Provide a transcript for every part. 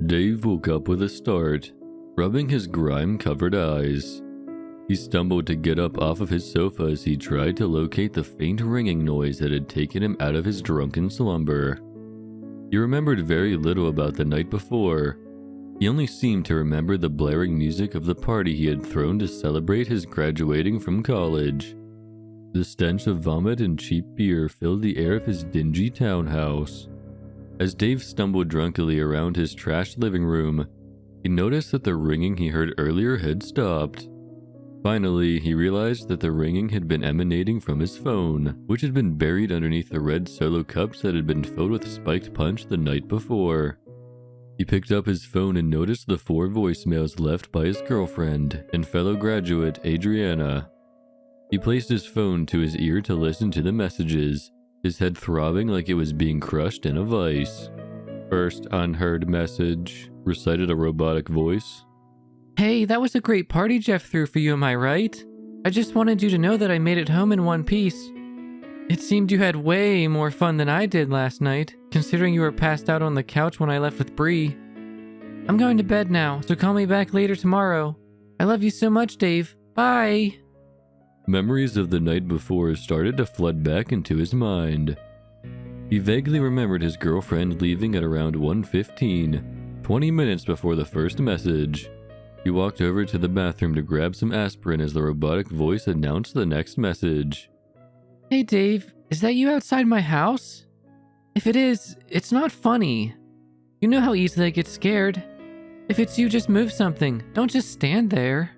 Dave woke up with a start, rubbing his grime-covered eyes. He stumbled to get up off of his sofa as he tried to locate the faint ringing noise that had taken him out of his drunken slumber. He remembered very little about the night before. He only seemed to remember the blaring music of the party he had thrown to celebrate his graduating from college. The stench of vomit and cheap beer filled the air of his dingy townhouse. As Dave stumbled drunkenly around his trashed living room, he noticed that the ringing he heard earlier had stopped. Finally, he realized that the ringing had been emanating from his phone, which had been buried underneath the red Solo cups that had been filled with spiked punch the night before. He picked up his phone and noticed the 4 voicemails left by his girlfriend and fellow graduate Adriana. He placed his phone to his ear to listen to the messages, his head throbbing like it was being crushed in a vice. "First unheard message," recited a robotic voice. "Hey, that was a great party Jeff threw for you, am I right? I just wanted you to know that I made it home in one piece. It seemed you had way more fun than I did last night, considering you were passed out on the couch when I left with Bree. I'm going to bed now, so call me back later tomorrow. I love you so much, Dave. Bye." Memories of the night before started to flood back into his mind. He vaguely remembered his girlfriend leaving at around 1:15, 20 minutes before the first message. He walked over to the bathroom to grab some aspirin as the robotic voice announced the next message. "Hey Dave, is that you outside my house? If it is, it's not funny. You know how easily I get scared. If it's you, just move something. Don't just stand there."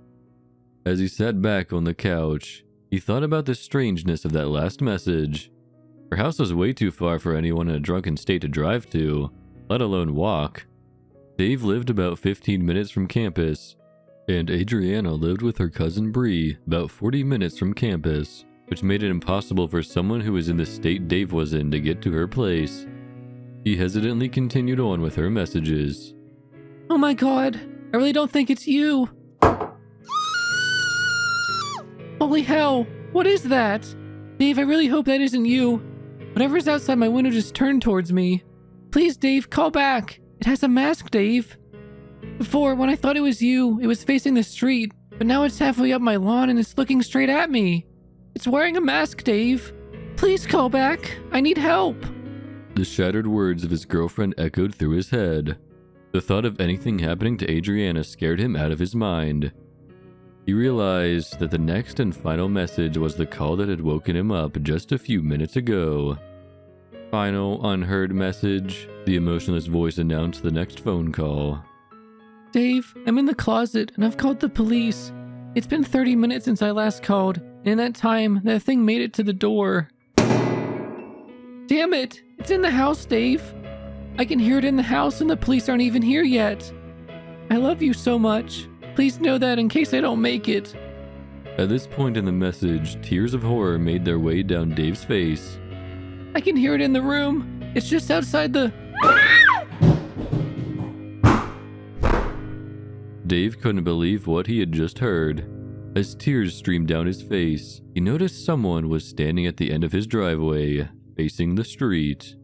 As he sat back on the couch, he thought about the strangeness of that last message. Her house was way too far for anyone in a drunken state to drive to, let alone walk. Dave lived about 15 minutes from campus, and Adriana lived with her cousin Bree about 40 minutes from campus, which made it impossible for someone who was in the state Dave was in to get to her place. He hesitantly continued on with her messages. "Oh my god, I really don't think it's you. Holy hell, what is that? Dave, I really hope that isn't you. Whatever's outside my window just turned towards me. Please, Dave, call back. It has a mask, Dave. Before, when I thought it was you, it was facing the street, but now it's halfway up my lawn and it's looking straight at me. It's wearing a mask, Dave. Please call back. I need help." The shattered words of his girlfriend echoed through his head. The thought of anything happening to Adriana scared him out of his mind. He realized that the next and final message was the call that had woken him up just a few minutes ago. "Final unheard message," the emotionless voice announced the next phone call. "Dave, I'm in the closet and I've called the police. It's been 30 minutes since I last called, and in that time, that thing made it to the door. Damn it! It's in the house, Dave. I can hear it in the house and the police aren't even here yet. I love you so much. Please know that in case I don't make it." At this point in the message, tears of horror made their way down Dave's face. "I can hear it in the room. It's just outside the..." Dave couldn't believe what he had just heard. As tears streamed down his face, he noticed someone was standing at the end of his driveway, facing the street.